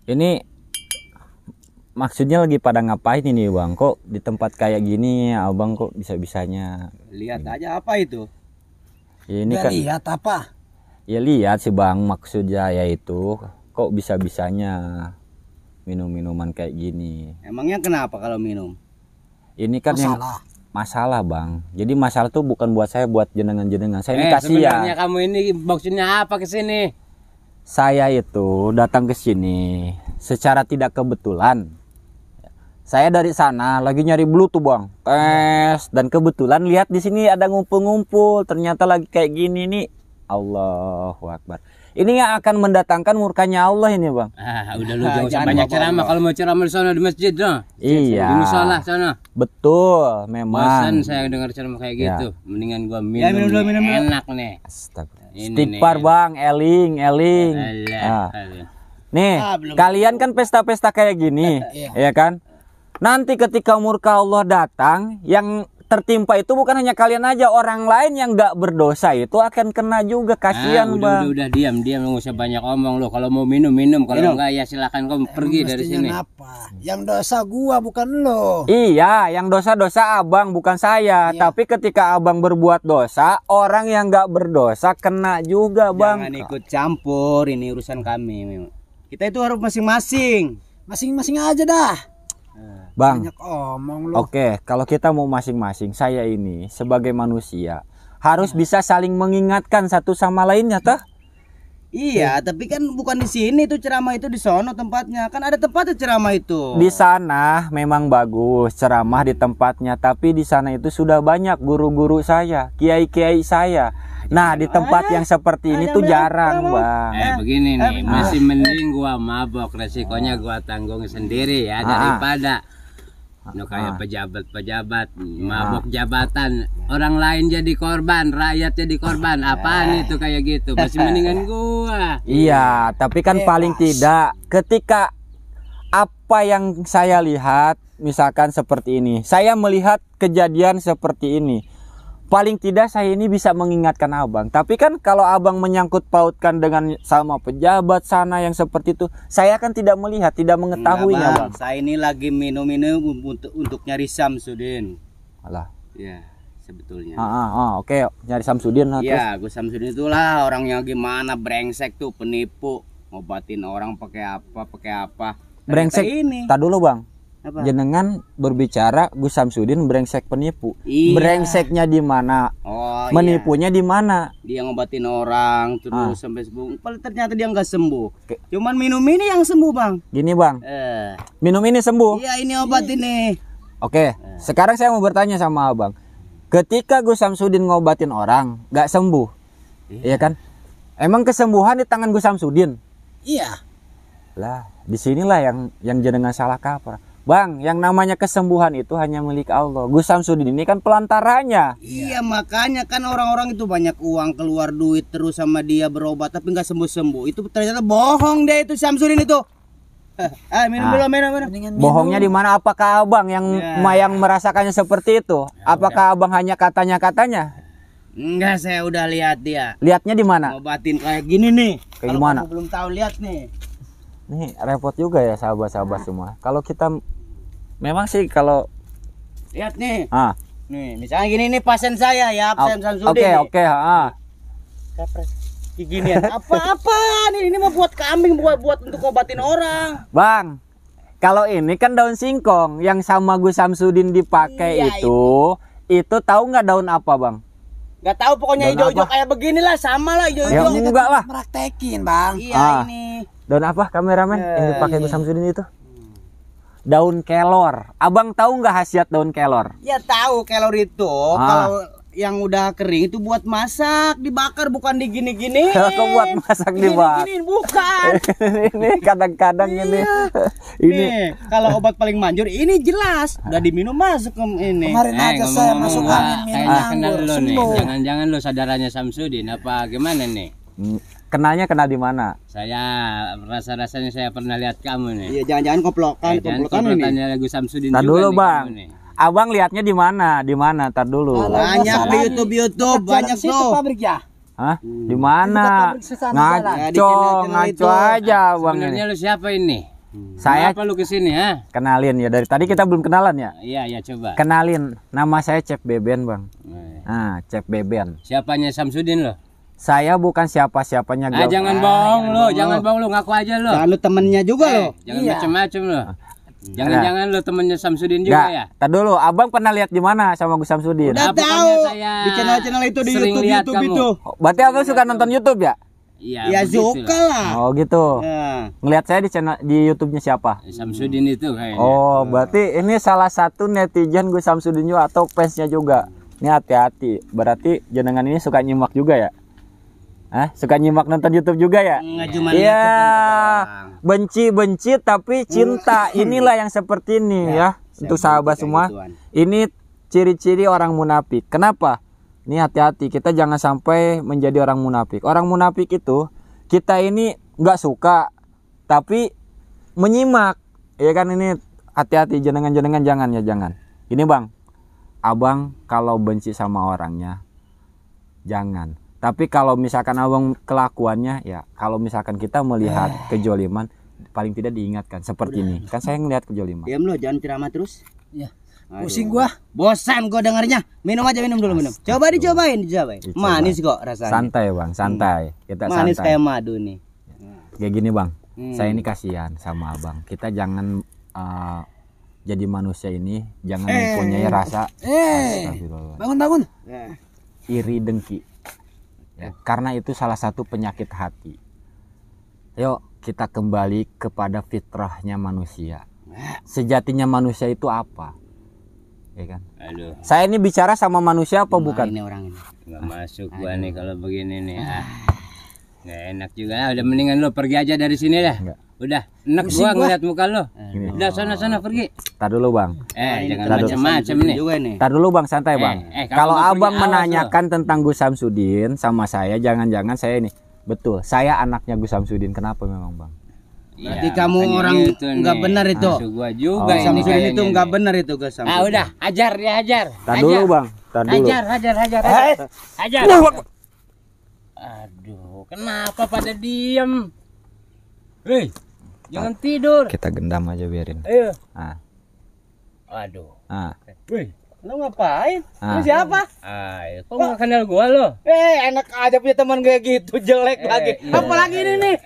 Ini maksudnya lagi pada ngapain ini bang? Kok di tempat kayak gini abang kok bisa-bisanya? Lihat aja apa itu? Ini kan lihat apa? ya lihat sih bang, maksudnya yaitu kok bisa-bisanya minum minuman kayak gini. Emangnya kenapa kalau minum? Ini kan yang masalah bang. Jadi masalah tuh bukan buat saya, buat jenengan-jenengan. Saya ini kasihan. Sebenarnya kamu ini maksudnya apa ke sini? Saya itu datang ke sini secara tidak kebetulan. Saya dari sana lagi nyari Bluetooth bang, dan kebetulan lihat di sini ada ngumpul-ngumpul. Ternyata lagi kayak gini nih, Allahu Akbar. Ini yang akan mendatangkan murkanya Allah ini bang. Udah lu jangan usah banyak ceramah. Kalau mau ceramah di sana di masjid dong. Iya. Di musola sana. Betul, memang. Bosan saya dengar ceramah kayak gitu. Mendingan gua minum. minum. Enak nih. Astagfirullah. Ini Istighfar bang, eling. Alah. Nih, kalian kan pesta-pesta kayak gini, ya kan? Nanti ketika murka Allah datang, yang tertimpa itu bukan hanya kalian aja, orang lain yang nggak berdosa itu akan kena juga. Kasihan bang. Udah diam nggak usah banyak omong lo. Kalau mau minum, kalau enggak ya silakan kamu pergi dari sini. Apa? Yang dosa gua bukan lo. Iya, yang dosa-dosa abang bukan saya. Tapi ketika abang berbuat dosa, orang yang nggak berdosa kena juga bang. Jangan ikut campur, ini urusan kami. Kita itu harus masing-masing. Masing-masing aja dah. Bang, banyak omong lo. Oke, kalau kita mau masing-masing, saya ini sebagai manusia harus bisa saling mengingatkan satu sama lainnya, toh? Iya, tapi kan bukan di sini tuh ceramah, itu di sono tempatnya. Kan ada tempatnya ceramah itu. Di sana memang bagus ceramah di tempatnya, tapi di sana itu sudah banyak guru-guru saya, kiai-kiai saya. Nah, di tempat yang seperti ini tuh jarang, bang. Begini nih, masih mending gua mabok, resikonya gua tanggung sendiri ya, daripada kayak pejabat-pejabat mabok jabatan, orang lain jadi korban, rakyat jadi korban. Apaan itu kayak gitu? Masih mendingan gua. Iya, tapi kan paling tidak ketika apa yang saya lihat, misalkan seperti ini, saya melihat kejadian seperti ini, paling tidak saya ini bisa mengingatkan abang. Tapi kan kalau abang menyangkut pautkan dengan sama pejabat sana yang seperti itu, saya kan tidak melihat, tidak mengetahuinya bang. Saya ini lagi minum untuk nyari Samsudin. Alah. Ya, sebetulnya. Oke, nyari Samsudin. Iya, gue Samsudin itulah orang yang gimana brengsek tuh, penipu, ngobatin orang pakai apa. Brengsek ini. Tak dulu bang. Apa? Jenengan berbicara Gus Samsudin brengsek penipu. Iya. Brengseknya di mana? Menipunya di mana? Dia ngobatin orang terus sampai sembuh. Ternyata dia nggak sembuh. Cuman minum ini yang sembuh bang. Gini bang. Minum ini sembuh. Iya, ini obat ini. Oke. Sekarang saya mau bertanya sama abang. Ketika Gus Samsudin ngobatin orang nggak sembuh, iya kan? Emang kesembuhan di tangan Gus Samsudin? Iya. Lah, disinilah yang jenengan salah kaprah. Bang, yang namanya kesembuhan itu hanya milik Allah. Gus Samsudin ini kan pelantaranya. Iya, makanya kan orang-orang itu banyak uang, keluar duit terus sama dia berobat tapi nggak sembuh-sembuh. Itu ternyata bohong dia itu Samsudin itu. Minum dulu, minum. Bohongnya di mana? Apakah abang yang merasakannya seperti itu? Apakah abang hanya katanya? Enggak, saya udah lihat dia. Lihatnya di mana? Ngobatin kayak gini nih. Kayak gimana? Belum tahu, lihat nih. Nih repot juga ya sahabat-sahabat semua. Kalau kita memang sih kalau lihat nih. Nih, misalnya gini nih pasien saya ya, pasien Samsudin. Oke. Kapres. Ginian. Apa nih? Ini mau buat kambing, buat untuk ngobatin orang. Bang, kalau ini kan daun singkong yang sama Gus Samsudin dipakai itu tahu nggak daun apa, Bang? Nggak tahu, pokoknya hijau-hijau kayak beginilah, sama lah hijau-hijau. Ya, enggak lah. Praktekin, Bang. Iya, ini. Daun apa kameramen yang dipakai Gus Samsudin itu? Daun kelor. Abang tahu nggak khasiat daun kelor? Ya tahu, kelor itu kalau yang udah kering itu buat masak, dibakar, bukan digini-gini. Kok buat masak dibakar? Ini bukan. Ini kadang-kadang ini. Ini kalau obat paling manjur ini jelas udah diminum masuk ke ini. Kemarin aja saya masuk angin minum anggur sembuh. Jangan lo sadarannya Samsudin apa gimana nih? Kenalnya kenal di mana? Saya rasa-rasanya saya pernah lihat kamu nih. Iya, jangan-jangan komplokan ini. Gus Samsudin. Tar dulu Bang. Abang lihatnya di mana? Di mana? Tar dulu. Banyak di YouTube banyak tuh. Pabrik ya? Hah? Di mana? Ngaco aja Bang. Sebenarnya lu siapa ini? Saya Apa lu kesini ha? kenalin ya, dari tadi kita belum kenalan ya. Iya coba. Kenalin, nama saya Chef Beben bang. Eh, Nah, Chef Beben. Siapanya Samsudin lo? Saya bukan siapa-siapanya. Jangan bohong lo, jangan bohong lo, ngaku aja lo. Jangan lu temennya juga lo. Jangan Iya. macem-macem lo. Jangan-jangan lo temennya Samsudin juga ya? Tar dulu, abang pernah lihat di mana sama Gus Samsudin? Udah Pokoknya tahu saya di channel-channel itu di sering YouTube lihat YouTube kamu. itu. Oh, berarti abang suka nonton YouTube ya? Iya. Ya begitulah. suka lah. Oh gitu. Nah, Ngelihat saya di channel di YouTube-nya siapa? Samsudin itu kayaknya. Oh, berarti ini salah satu netizen Gus Samsudin juga atau fansnya juga. Ini hati-hati. Berarti jenengan ini suka nyimak juga ya? Hah? Suka nyimak nonton YouTube juga ya? nggak cuma Iya. lihat Benci-benci tapi cinta. Inilah yang seperti ini ya. Untuk sahabat semua. Ini ciri-ciri orang munafik. Kenapa? Ini hati-hati. Kita jangan sampai menjadi orang munafik. Orang munafik itu kita ini nggak suka tapi menyimak. Ya kan, ini hati-hati, jenengan-jenengan jangan ya, jangan. Ini bang, abang kalau benci sama orangnya jangan. Tapi kalau misalkan abang kelakuannya ya, kalau misalkan kita melihat kejoliman, paling tidak diingatkan seperti ini. Kan saya ngelihat kejoliman. Diam lo, jangan ceramah terus. Ya. Aduh. Pusing gua. Bosan gua dengarnya. Minum aja, minum dulu, minum. Coba dicobain. Dicoba. Manis kok rasanya. Santai bang, santai. Kita Manis santai. kayak madu nih. Kayak gini bang, saya ini kasihan sama abang. Kita jangan jadi manusia ini jangan mempunyai rasa Astagfirullah. Bangun. Iri dengki. Ya, karena itu salah satu penyakit hati. Yuk kita kembali kepada fitrahnya manusia. Sejatinya manusia itu apa? Ya kan? Aduh, Saya ini bicara sama manusia apa bukan? Ini orang ini. nggak masuk gua nih kalau begini nih. Nggak enak juga. Udah mendingan lo pergi aja dari sini dah. Enggak. Udah, enak gua ngeliat muka lo. Gini. Udah sana pergi. Tar dulu bang. Jangan Tadu. macem-macem nih. Juga nih. Tar dulu bang, santai bang. kamu Kalau mau pergi, abang awas menanyakan tentang Gus Samsudin sama saya, jangan-jangan saya ini. Betul, saya anaknya Gus Samsudin. Kenapa memang bang? Berarti kamu orang nggak benar itu. Maksud gua juga Oh. ini Samsudin kayaknya itu nggak nih. benar itu guys. Udah, ajar dia, ajar. Tar dulu bang, tar dulu. Ajar. Ajar. Aduh, kenapa pada diem? Hei, jangan tidur. Kita gendam aja biarin. Ayo. Ah, Aduh. ah, Wih, Lu ngapain? ah. Lu siapa? kok nggak kenal gua lo? Enak aja punya teman kayak gitu, jelek lagi. iya. Apalagi ini nih.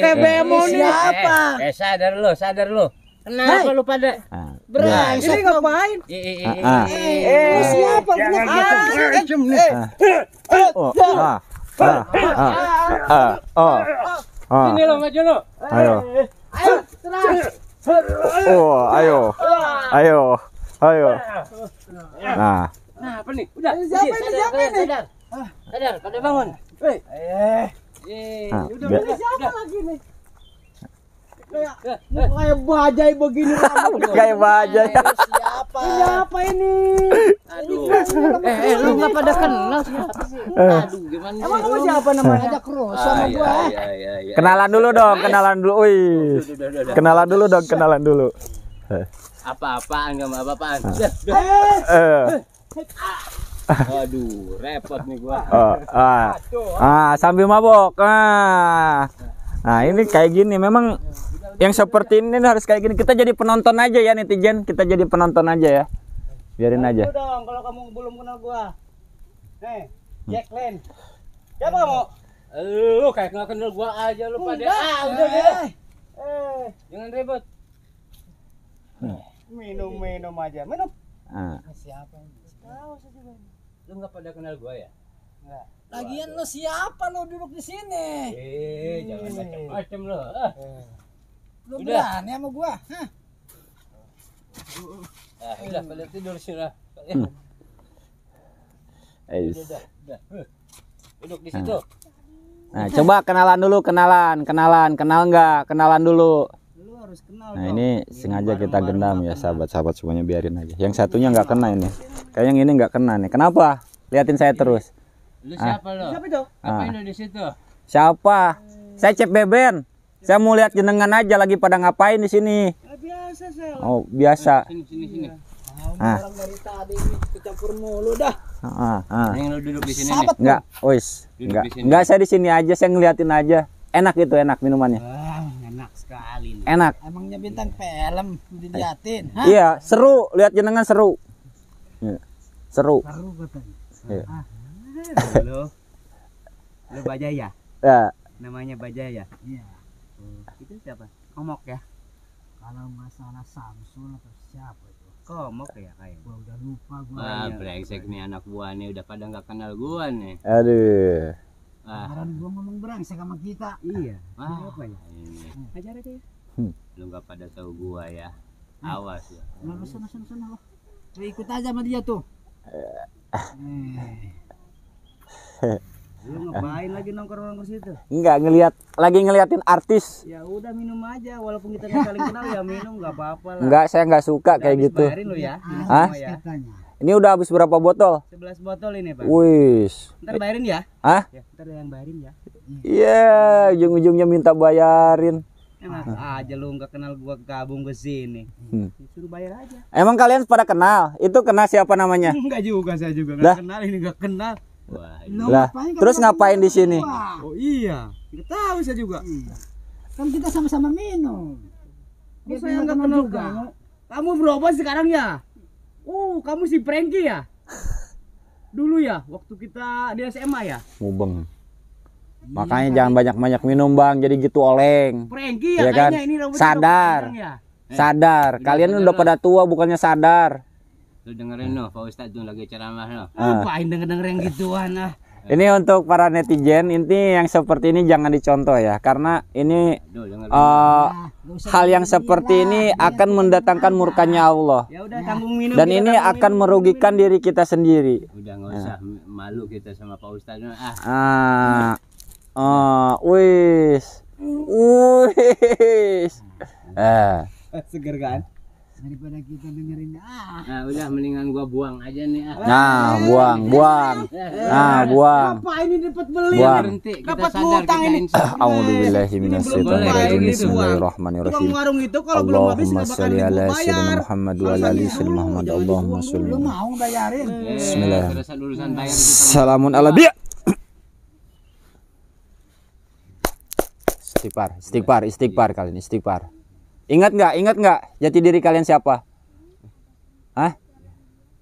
Kayak bemo nih. Siapa? Sadar lo. Kenapa lu pada Ah, Nah, ini ngapain? ah, Siapa? oh, oh, Ini lo maju lo. ayo, ayo. Nah, Nah, apa nih? Udah. Siapa ini? Sadar, pada bangun. ah, Siapa lagi nih? Kayak bajai begini. kayak baja ya. Siapa ini? Aduh. Lu nggak pada kenal siapa sih? Aduh, gimana Emang kamu siapa namanya? Ada cross sama gua. Kenalan dulu dong, kenalan dulu. Wih, kenalan dulu dong, kenalan dulu. Apa-apaan enggak mau apa-apaan. Aduh, repot nih gua. Sambil mabok. Nah, ini kayak gini memang yang seperti ini harus kayak gini. Kita jadi penonton aja ya netizen, kita jadi penonton aja ya. Biarin aja. Dong, kalau kamu belum kenal gua. Jack Len. Siapa kamu? Lu kayak nggak kenal gua aja lu pada. Udah. Jangan ribut. Minum aja. Minum. Ah. Siapa ini? Lu nggak pada kenal gua ya? Lagian lo siapa lo duduk di sini? Jangan macam-macam lo. Lo Udah. berani sama gua? Hah? Udah pada tidur sih lah. Udah. Duduk di situ. Nah, coba kenalan dulu, kenal nggak? Kenalan dulu. Lu harus kenal. Nah, ini sengaja kita gendam ya, sahabat-sahabat semuanya, biarin aja. Yang satunya nggak kena ini. Kayak yang ini nggak kena nih. Kenapa? Liatin saya terus. Lu siapa lo? Siapa itu? Ngapain lu di situ? Siapa? Saya Chef Beben. Saya mau lihat jenengan aja lagi pada ngapain di sini. Biasa saya. Oh, biasa. Sini. Orang dari tadi ini kecampur mulu dah. Yang lu duduk di sini nih. Enggak, wis. Duduk Enggak. di sini. Enggak, saya di sini aja, saya ngeliatin aja. Enak itu, enak minumannya. Enak sekali. sekali nih. Enak. Emangnya bintang film diliatin. Hah? Iya, seru. Lihat jenengan seru. Iya, seru. Baru katanya. Iya. Lu Bajaya. Ya. Namanya Bajaya. Iya. Itu siapa? Komok ya? Kalau masalah Samsul atau siapa itu? Komok ya kayaknya. Gua udah lupa gua. Wah, brengsek nih anak buah nih udah pada nggak kenal gua nih. Aduh. Wah, Kemarin gua ngomong brengsek sama kita. Iya. wah, Apa ya? ini Ajar aja ya. lu nggak pada tahu gua ya. Awas ya. Nah, lu sana lo. Lu ikut aja sama dia tuh. Lu ngapain lagi nongkrong-nongkrong situ? Enggak lagi ngeliatin artis. Ya udah minum aja walaupun kita nggak saling kenal ya minum nggak apa-apa lah. Enggak, saya enggak suka Udah kayak habis gitu. Bayarin lu ya. Minum Hah? semua ya. Katanya. Ini udah habis berapa botol? 11 botol ini, Pak. Wis. Ntar bayarin ya. Hah? Ya, ntar yang bayarin ya. Iya, ujung-ujungnya minta bayarin. Enak aja lu nggak kenal gua gabung ke sini. Suruh bayar aja. Emang kalian pada kenal? Itu kenal siapa namanya? Enggak juga, saya juga Lah. nggak kenal ini nggak kenal. Wah, Lu Lah, ngapain terus kalau ngapain di sama sini? gua? Oh iya, nggak tahu saya juga. Kan kita sama-sama minum. Oh, saya nggak kenal kamu. Kamu berapa sekarang ya? Kamu si Prengki ya? Dulu ya, waktu kita di SMA ya? Mubeng. Makanya jangan banyak-banyak minum, Bang. Jadi gitu oleng. Prengki Iya ya kan? kayaknya ini rambutnya Sadar. panjang ya? Sadar. Kalian udah pada tua bukannya sadar. lu dengerin no, Pak Ustadz tuh lagi ceramah no. Ngapain denger-denger yang gituan ah? Ini untuk para netizen, ini yang seperti ini jangan dicontoh ya. Karena ini Duh, dengerin. hal yang seperti ini akan mendatangkan murkanya Allah. Ya udah tanggung minum. Dan kita ini tanggung akan minum. merugikan diri kita sendiri. Udah nggak usah malu kita sama Pak Ustadz no. Wis. Seger kan? Daripada kita dengerin Nah, udah mendingan gua buang aja nih ah. Nah, buang. Buang. Apa ini dapat beli? Buang. Berhenti, kita Dapat sadar ngutang kita ini. insaf. A'udzubillahi minasyaitonirrajim. Bismillahirrahmanirrahim. Tukang warung itu kalau belum habis Allahumma nggak bakal sholli ala sayyidina dibayar. Muhammad wa ala ali sayyidina Muhammad. Allahumma sholli. lu mau bayarin. Bismillah. Terus urusan bayar kita. Salamun ala biya. Istighfar kali ini, istighfar. Ingat nggak jati diri kalian siapa? Hah?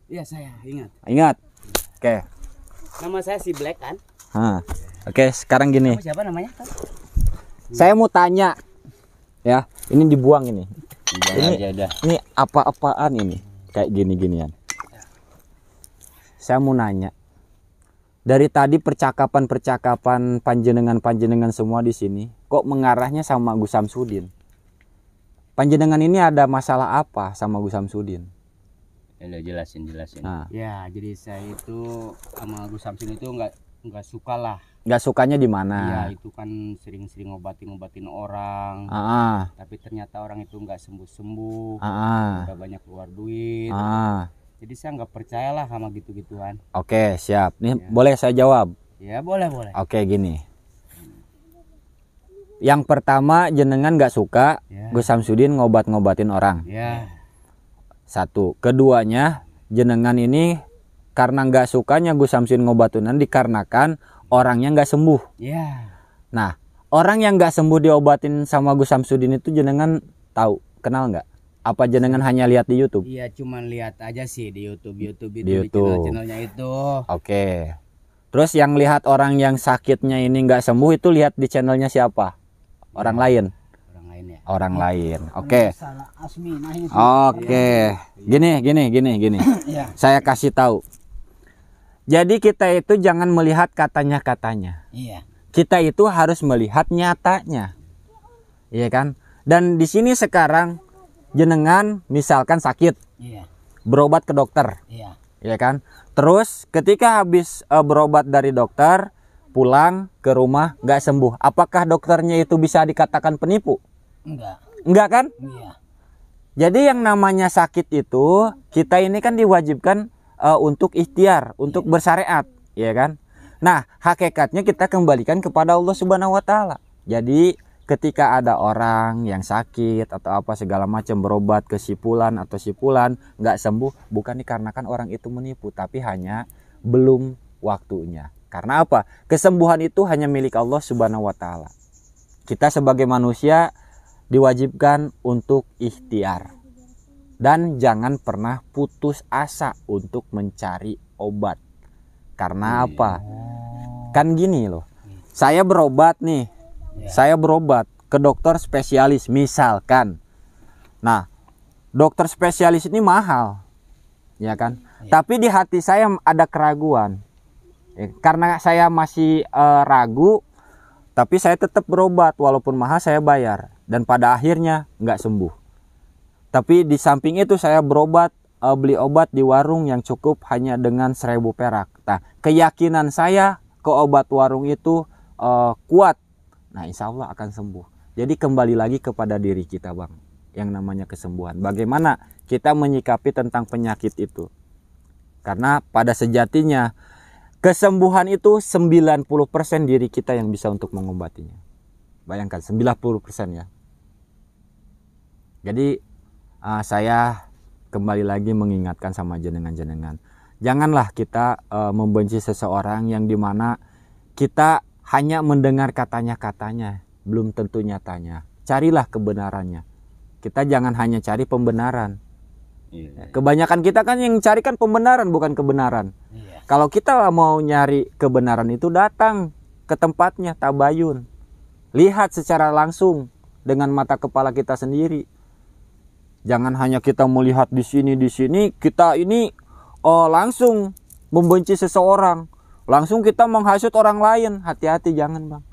Iya saya ingat. Ingat. Oke. Nama saya si Black kan? Oke, sekarang gini. Kamu siapa namanya? Saya mau tanya. Ya, ini dibuang ini. Buang aja udah. Ini apa-apaan ini? Kayak gini-ginian. Saya mau nanya. Dari tadi percakapan panjenengan semua di sini, kok mengarahnya sama Gus Samsudin? Panjenengan ini ada masalah apa sama Gus Samsudin? Udah jelasin. Nah, Ya, jadi saya itu sama Gus Samsin itu nggak suka lah. nggak sukanya di Iya, mana? itu kan sering-sering ngobatin orang. Tapi ternyata orang itu nggak sembuh-sembuh. Udah banyak keluar duit. Jadi saya nggak percayalah sama gitu-gituan. Oke, siap. Nih Ya. boleh saya jawab? Ya boleh. Oke, gini. Yang pertama, jenengan nggak suka Ya. Gus Samsudin ngobatin orang. Ya. Satu. Keduanya, jenengan ini karena nggak sukanya Gus Samsudin ngobatunan dikarenakan orangnya nggak sembuh. Ya. Nah, orang yang nggak sembuh diobatin sama Gus Samsudin itu jenengan tahu, kenal nggak? Apa jenengan hanya lihat di YouTube? Iya, cuman lihat aja sih di YouTube itu Di di YouTube. channelnya itu. Oke. Terus yang lihat orang yang sakitnya ini nggak sembuh itu lihat di channelnya siapa? Orang lain. Orang lain ya. Orang lain. Oke. Salah Asminah ini. Oke. Gini. Iya. Saya kasih tahu. Jadi kita itu jangan melihat katanya-katanya. Iya. Kita itu harus melihat nyatanya. Iya kan? Dan di sini sekarang jenengan misalkan sakit, Iya. berobat ke dokter. Iya. Ya kan? Terus ketika habis berobat dari dokter, pulang ke rumah nggak sembuh. Apakah dokternya itu bisa dikatakan penipu? Enggak. Enggak kan? Iya. Jadi yang namanya sakit itu kita ini kan diwajibkan untuk ikhtiar, untuk bersyariat, ya kan? Nah, hakikatnya kita kembalikan kepada Allah Subhanahu wa taala. Jadi ketika ada orang yang sakit atau apa segala macam berobat ke sipulan atau sipulan nggak sembuh, bukan dikarenakan orang itu menipu, tapi hanya belum waktunya. Karena apa? Kesembuhan itu hanya milik Allah Subhanahu wa taala. Kita sebagai manusia diwajibkan untuk ikhtiar. Dan jangan pernah putus asa untuk mencari obat. Karena apa? Kan gini loh. Saya berobat nih. Saya berobat ke dokter spesialis misalkan. Nah, dokter spesialis ini mahal. Ya kan? Tapi di hati saya ada keraguan. Karena saya masih ragu, tapi saya tetap berobat walaupun mahal saya bayar. Dan pada akhirnya nggak sembuh. Tapi di samping itu saya berobat, beli obat di warung yang cukup hanya dengan 1.000 perak. Nah, keyakinan saya ke obat warung itu kuat. Nah, insya Allah akan sembuh. Jadi kembali lagi kepada diri kita, Bang, yang namanya kesembuhan. Bagaimana kita menyikapi tentang penyakit itu? Karena pada sejatinya kesembuhan itu 90% diri kita yang bisa untuk mengobatinya. Bayangkan 90% ya. Jadi saya kembali lagi mengingatkan sama jenengan-jenengan, janganlah kita membenci seseorang yang dimana kita hanya mendengar katanya-katanya, belum tentu nyatanya. Carilah kebenarannya. Kita jangan hanya cari pembenaran. Kebanyakan kita kan yang cari kan pembenaran, bukan kebenaran. Kalau kita mau nyari kebenaran itu datang ke tempatnya, tabayun, lihat secara langsung dengan mata kepala kita sendiri. Jangan hanya kita melihat di sini kita ini langsung membenci seseorang, langsung kita menghasut orang lain. Hati-hati, jangan, Bang.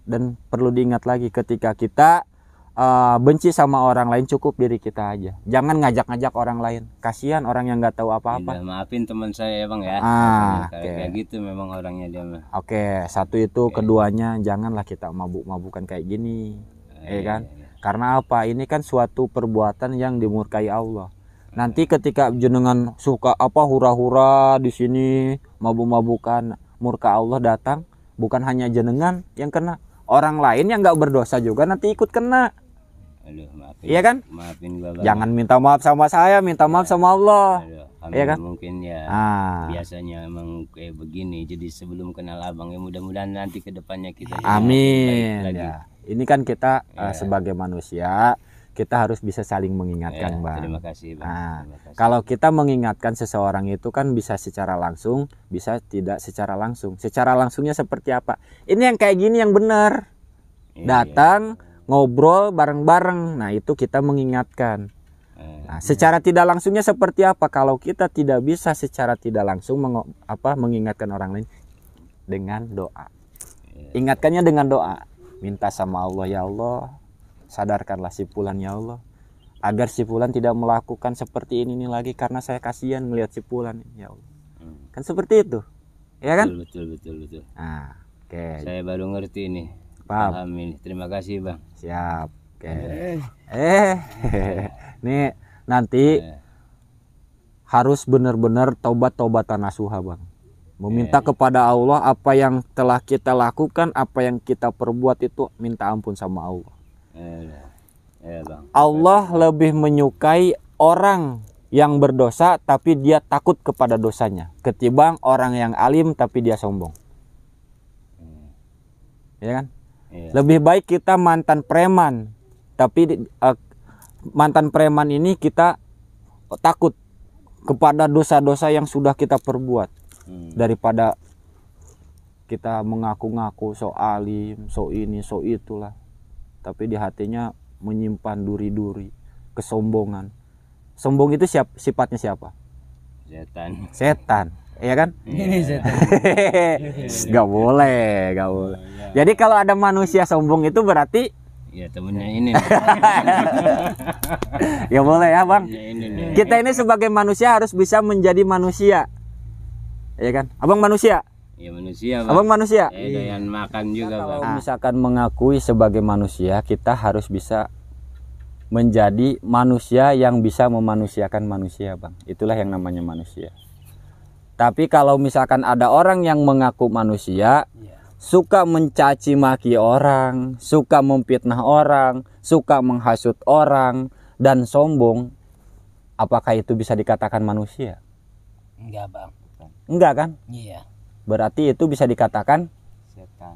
Dan perlu diingat lagi, ketika kita benci sama orang lain, cukup diri kita aja. Jangan ngajak-ngajak orang lain. Kasihan orang yang nggak tahu apa-apa. Maafin teman saya ya, Bang ya. Kayak gitu memang orangnya dia mah. Satu itu, keduanya janganlah kita mabuk-mabukan kayak gini, kan? Karena apa? Ini kan suatu perbuatan yang dimurkai Allah. Nanti ketika jenengan suka hura-hura di sini, mabuk-mabukan, murka Allah datang, bukan hanya jenengan yang kena, orang lain yang nggak berdosa juga nanti ikut kena. Aduh, maafin. Iya kan? Maafin gua, Bang. Jangan minta maaf sama saya, minta maaf sama Allah. Iya kan? Mungkin ya biasanya emang kayak begini. Jadi sebelum kenal Abang, ya mudah-mudahan nanti kedepannya kita amin ya. Ini kan kita sebagai manusia, kita harus bisa saling mengingatkan, Bang. Terima kasih, Bang. Terima kasih. Kalau kita mengingatkan seseorang itu kan bisa secara langsung, bisa tidak secara langsung. Secara langsungnya seperti apa? Ini yang kayak gini yang benar. Datang, ngobrol bareng-bareng. Nah, itu kita mengingatkan. Nah, secara tidak langsungnya seperti apa? Kalau kita tidak bisa secara tidak langsung mengingatkan orang lain dengan doa. Ingatkannya dengan doa. Minta sama Allah, ya Allah, sadarkanlah si Fulan ya Allah, agar si Fulan tidak melakukan seperti ini lagi, karena saya kasihan melihat si Fulan, ya Allah. Kan seperti itu, ya kan? Betul. Nah, saya baru ngerti nih. Paham ini. Terima kasih, Bang. Siap. Nih nanti harus benar-benar taubat-taubatan nasuha, Bang. Meminta kepada Allah apa yang telah kita lakukan, apa yang kita perbuat itu minta ampun sama Allah. Bang. Allah lebih menyukai orang yang berdosa tapi dia takut kepada dosanya, ketimbang orang yang alim tapi dia sombong. Ya kan? Lebih baik kita mantan preman, tapi mantan preman ini kita takut kepada dosa-dosa yang sudah kita perbuat. Daripada kita mengaku-ngaku so alim, so ini, so itulah, tapi di hatinya menyimpan duri-duri kesombongan. Sombong itu sifatnya siapa? Setan, iya kan? Ini setan. Gak boleh. Jadi kalau ada manusia sombong itu berarti ya temennya ini. Ya boleh ya, Bang. Ini. Kita ini sebagai manusia harus bisa menjadi manusia. Ya kan? Abang manusia? Ya manusia, Bang. Abang manusia? Doyan makan juga, Bang. Kalau misalkan mengakui sebagai manusia, kita harus bisa menjadi manusia yang bisa memanusiakan manusia, Bang. Itulah yang namanya manusia. Tapi kalau misalkan ada orang yang mengaku manusia, suka mencaci maki orang, suka memfitnah orang, suka menghasut orang, dan sombong, apakah itu bisa dikatakan manusia? Enggak, Bang. Enggak kan? Iya. Berarti itu bisa dikatakan Setan.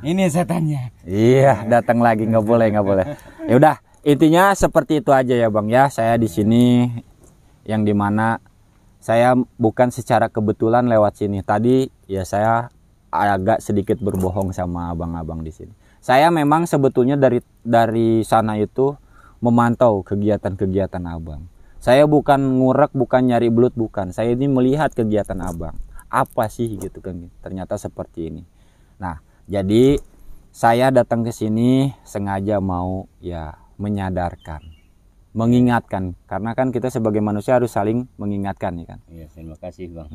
Ini setannya. Iya, datang lagi, nggak boleh. Ya udah, intinya seperti itu aja ya Bang ya. Saya di sini yang dimana saya bukan secara kebetulan lewat sini. Tadi ya saya agak sedikit berbohong sama abang-abang di sini. Saya memang sebetulnya dari sana itu memantau kegiatan-kegiatan abang. Saya bukan ngurek, bukan nyari belut, bukan. Saya ini melihat kegiatan abang. Apa sih gitu kan? Ternyata seperti ini. Nah, jadi saya datang ke sini sengaja mau ya menyadarkan, mengingatkan, karena kan kita sebagai manusia harus saling mengingatkan ya kan. Iya, terima kasih Bang.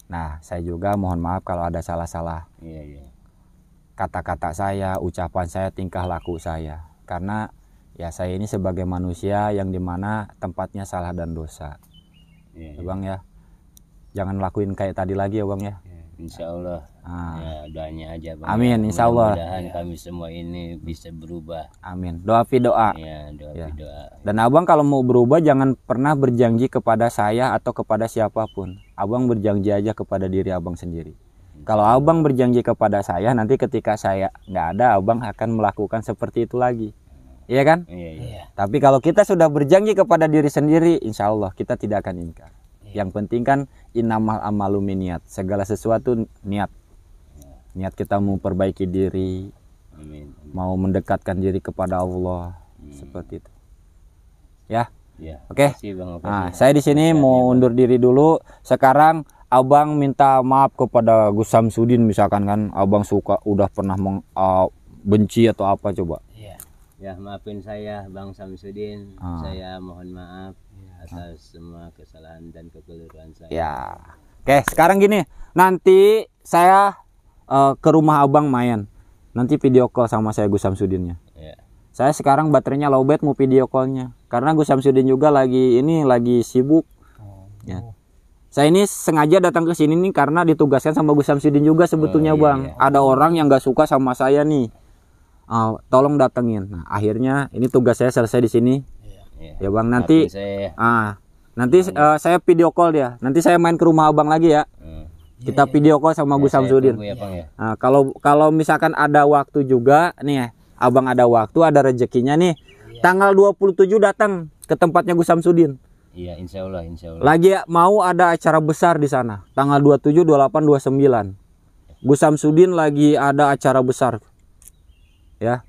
Nah, saya juga mohon maaf kalau ada salah-salah. Iya. Kata-kata saya, ucapan saya, tingkah laku saya. Karena ya saya ini sebagai manusia yang dimana tempatnya salah dan dosa. Iya. Ya Bang ya. Jangan lakuin kayak tadi lagi ya Bang ya. Insya Allah. Ya, doanya aja Bang. Amin, insya Allah. Mudah-mudahan kami semua ini bisa berubah. Amin. Doa doa. Ya, doa. Dan abang kalau mau berubah jangan pernah berjanji kepada saya atau kepada siapapun. Abang berjanji aja kepada diri abang sendiri. Kalau abang berjanji kepada saya, nanti ketika saya nggak ada, abang akan melakukan seperti itu lagi. Iya kan? Iya. Tapi kalau kita sudah berjanji kepada diri sendiri, insya Allah kita tidak akan ingkar. Yang penting kan innamal amalu niat. Segala sesuatu niat. Niat kita mau perbaiki diri, Amin. mau mendekatkan diri kepada Allah, seperti itu. Ya. Oke. Nah, saya di sini mau undur diri dulu. Sekarang abang minta maaf kepada Gus Samsudin misalkan kan abang udah pernah benci atau apa coba. Ya, maafin saya Bang Samsudin. Saya mohon maaf atas semua kesalahan dan kekeliruan saya. Ya. Oke, sekarang gini, nanti saya ke rumah abang main. Nanti video call sama saya Gus Samsudinnya. Ya. Saya sekarang baterainya lowbat, mau video callnya. Karena Gus Samsudin juga lagi sibuk. Ya. Saya ini sengaja datang ke sini nih karena ditugaskan sama Gus Samsudin juga sebetulnya Bang. Ada orang yang nggak suka sama saya nih. Tolong datengin. Nah, akhirnya ini tugas saya selesai di sini. Ya Bang, nanti saya video call dia. Nanti saya main ke rumah abang lagi ya. Kita video call sama Gus Samsudin. Ya, Bang, ya. Nah, kalau misalkan ada waktu juga nih, abang ada waktu, ada rezekinya nih. Tanggal 27 datang ke tempatnya Gus Samsudin. Iya, insya Allah. Lagi mau ada acara besar di sana. Tanggal 27, 28, 29. Gus Samsudin lagi ada acara besar. Ya.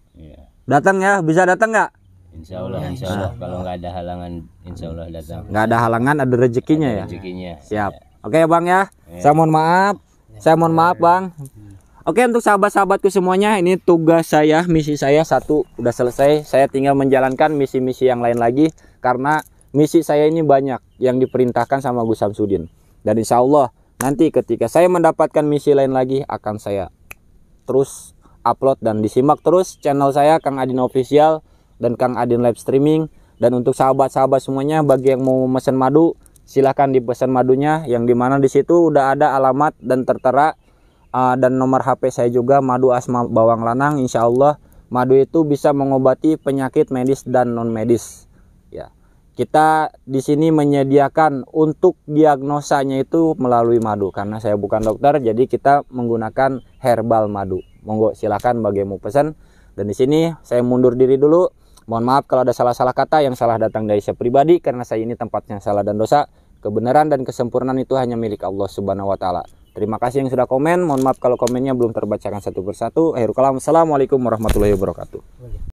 Datang ya, bisa datang nggak? Insya Allah. Kalau nggak ada halangan, insya Allah datang. Nggak ada halangan, ada rezekinya ya. Siap. Oke Bang ya. Saya mohon maaf Bang. Oke, untuk sahabat-sahabatku semuanya, ini tugas saya, misi saya satu udah selesai. Saya tinggal menjalankan misi-misi yang lain lagi karena misi saya ini banyak yang diperintahkan sama Gus Samsudin. Dan insya Allah nanti ketika saya mendapatkan misi lain lagi akan saya terus upload dan disimak terus channel saya Kang Adin Official dan Kang Adin Live Streaming. Dan untuk sahabat-sahabat semuanya, bagi yang mau pesan madu silahkan dipesan madunya, yang dimana di situ udah ada alamat dan tertera dan nomor HP saya juga, Madu Asma Bawang Lanang. Insya Allah madu itu bisa mengobati penyakit medis dan non medis. Ya, kita di sini menyediakan untuk diagnosanya itu melalui madu karena saya bukan dokter, jadi kita menggunakan herbal madu. Monggo silakan bagi yang mau pesan. Dan di sini saya mundur diri dulu. Mohon maaf kalau ada salah-salah kata, yang salah datang dari saya pribadi karena saya ini tempatnya salah dan dosa. Kebenaran dan kesempurnaan itu hanya milik Allah Subhanahu wa taala. Terima kasih yang sudah komen. Mohon maaf kalau komennya belum terbacakan satu persatu. Akhirul kalam. Assalamualaikum warahmatullahi wabarakatuh.